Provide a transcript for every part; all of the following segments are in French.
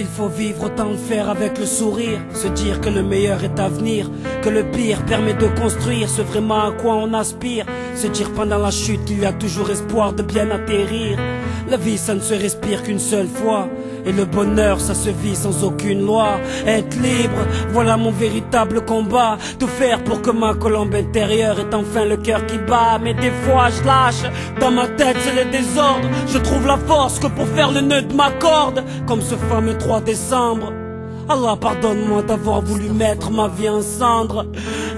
Puisqu'il faut vivre, autant le faire avec le sourire. Se dire que le meilleur est à venir, que le pire permet de construire ce vraiment à quoi on aspire. Se dire pendant la chute qu'il y a toujours espoir de bien atterrir. La vie ça ne se respire qu'une seule fois, et le bonheur ça se vit sans aucune loi. Être libre, voilà mon véritable combat. Tout faire pour que ma colombe intérieure ait enfin le cœur qui bat. Mais des fois je lâche, dans ma tête c'est le désordre. Je trouve la force que pour faire le nœud de ma corde. Comme ce fameux 3 décembre. Allah pardonne-moi d'avoir voulu mettre ma vie en cendres.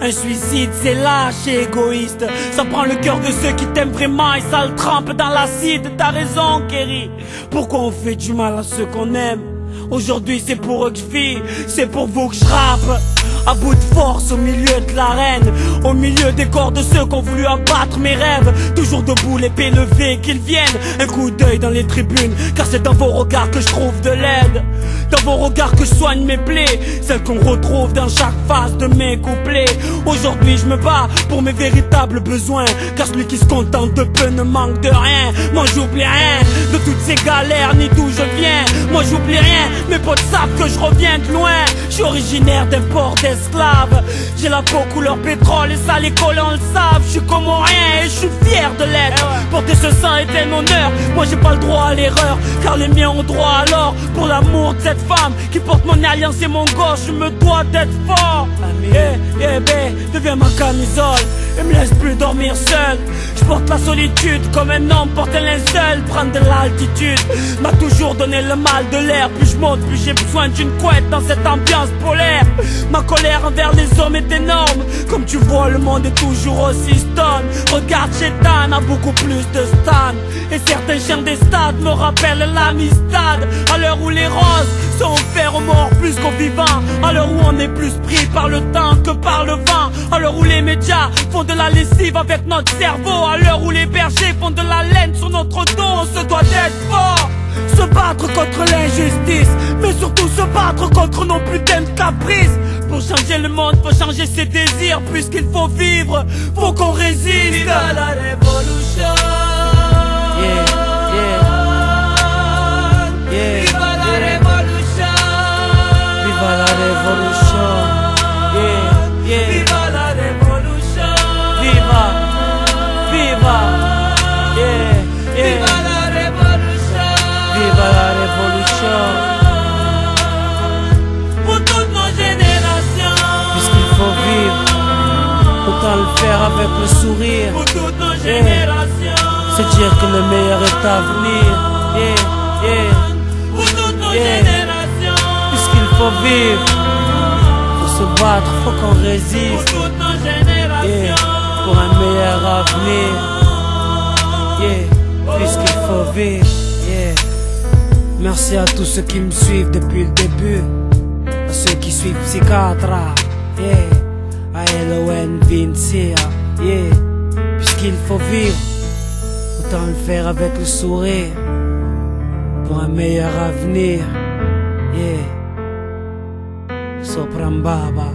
Un suicide c'est lâche et égoïste. Ça prend le cœur de ceux qui t'aiment vraiment et ça le trempe dans l'acide. T'as raison Kerry, pourquoi on fait du mal à ceux qu'on aime? Aujourd'hui c'est pour eux que je vis, c'est pour vous que je rappe. À bout de force au milieu de l'arène, au milieu des corps de ceux qui ont voulu abattre mes rêves. Toujours debout, l'épée levée, qu'ils viennent. Un coup d'œil dans les tribunes, car c'est dans vos regards que je trouve de l'aide. Dans vos regards que je soigne mes plaies, celles qu'on retrouve dans chaque phase de mes couplets. Aujourd'hui je me bats pour mes véritables besoins, car celui qui se contente de peu ne manque de rien. Moi j'oublie rien de toutes ces galères ni d'où je viens. Moi j'oublie rien, mes potes savent que je reviens de loin. Je suis originaire d'un port d'esclaves. J'ai la peau couleur pétrole et ça les collants le savent. Je suis comorien et je suis fier de l'être. Porter ce sang est un honneur, moi j'ai pas le droit à l'erreur, car les miens ont droit alors. Pour l'amour de cette femme qui porte mon alliance et mon gauche, je me dois d'être fort. Deviens ma camisole et me laisse plus dormir seul. Je porte la solitude comme un homme porte un linceul. Prendre de l'altitude m'a toujours donné le mal de l'air. Plus je monte, plus j'ai besoin d'une couette dans cette ambiance polaire. Ma colère envers les hommes est énorme. Comme tu vois, le monde est toujours aussi stone. Regarde, Chétan a beaucoup plus de stan. Et certains chiens des stades me rappellent l'amistad. À l'heure où les roses sont offerts aux morts plus qu'aux vivants. À l'heure où on est plus pris par le temps que par le vent. À l'heure où les médias font de la lessive avec notre cerveau. À l'heure où les bergers font de la laine sur notre dos. On se doit d'être fort. Se battre contre l'injustice, mais surtout se battre contre nos putains de caprices. Pour changer le monde, faut changer ses désirs. Puisqu'il faut vivre, faut qu'on résiste. Viva la révolution. Viva la révolution. Viva la révolution. Viva la révolution. Viva. Viva. Viva la révolution. Viva la révolution. Pour toutes nos générations. Puisqu'il faut vivre, autant le faire avec le sourire. Pour toutes nos générations. C'est dire que le meilleur est à venir. Pour toutes nos générations. Puisqu'il faut vivre, faut se battre, faut qu'on résiste. Pour toutes nos générations. Pour un meilleur avenir. Puisqu'il faut vivre. Merci à tous ceux qui me suivent depuis le début, à ceux qui suivent Psychiatra, à Elowen Vincia, puisqu'il faut vivre, autant le faire avec le sourire, pour un meilleur avenir, Sopran Baba.